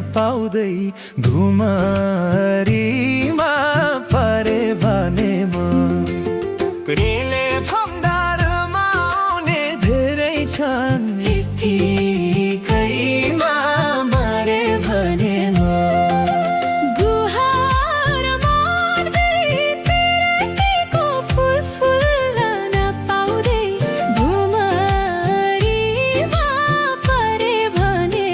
नपाउँदै घुमरीमा परे भने म प्रेमले भण्डारमा आउने धेरै छन् यतिकैमा मरे भने म गुहार मार्दै तिरेको फुल फुल्न नपाउँदै घुमरीमा परे भने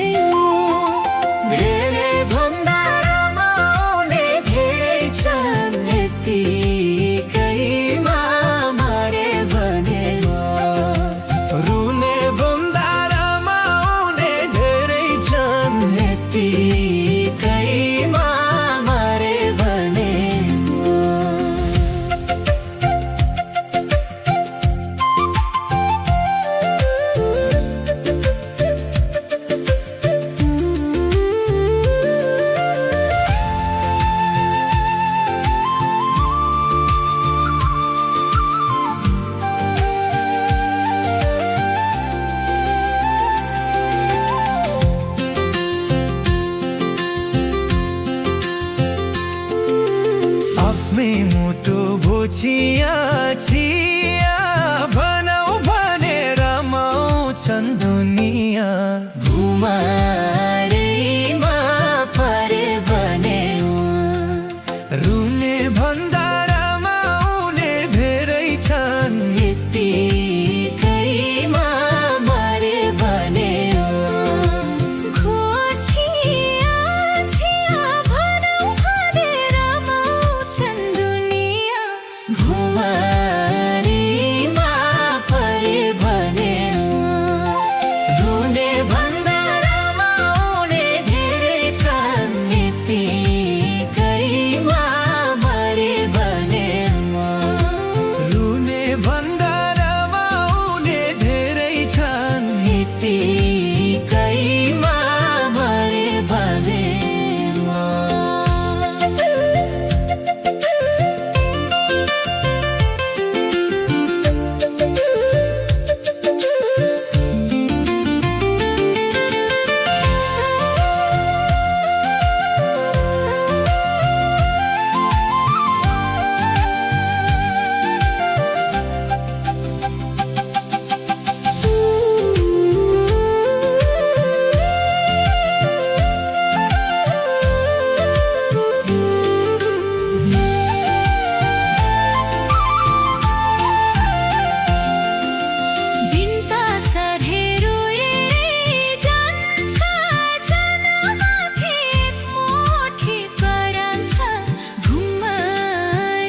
प्रेमले भण्डारमा आउने धेरै छन् यतिकैमा मरे भने म रुने भण्डारमा आउने धेरै छन् यतिकैमा मरे भने म आफ्नै मुटु भुचिया छिया भनौ भने रमाउँछन् दुनिया घुमरीमा परे भने रुने भण्डारमा आउने धेरै छन् यतिकैमा मरे भने खोजिया छिया भनौ भने रमाउँछन् दुनिया घुमरीमा परे भने रुने भण्डारमा आउने धेरै छन् यतिकैमा मरे भने म रुने भण्डारमा आउने धेरै छन् यतिकैमा मरे भने म बिन्ता सरहरू जान्छ जनमाथि एक मुठी करान्छ घुमरीमा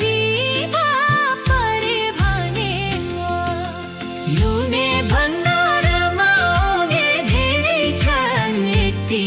परे भने रुने भण्डारमा आउने धेरै छन् यति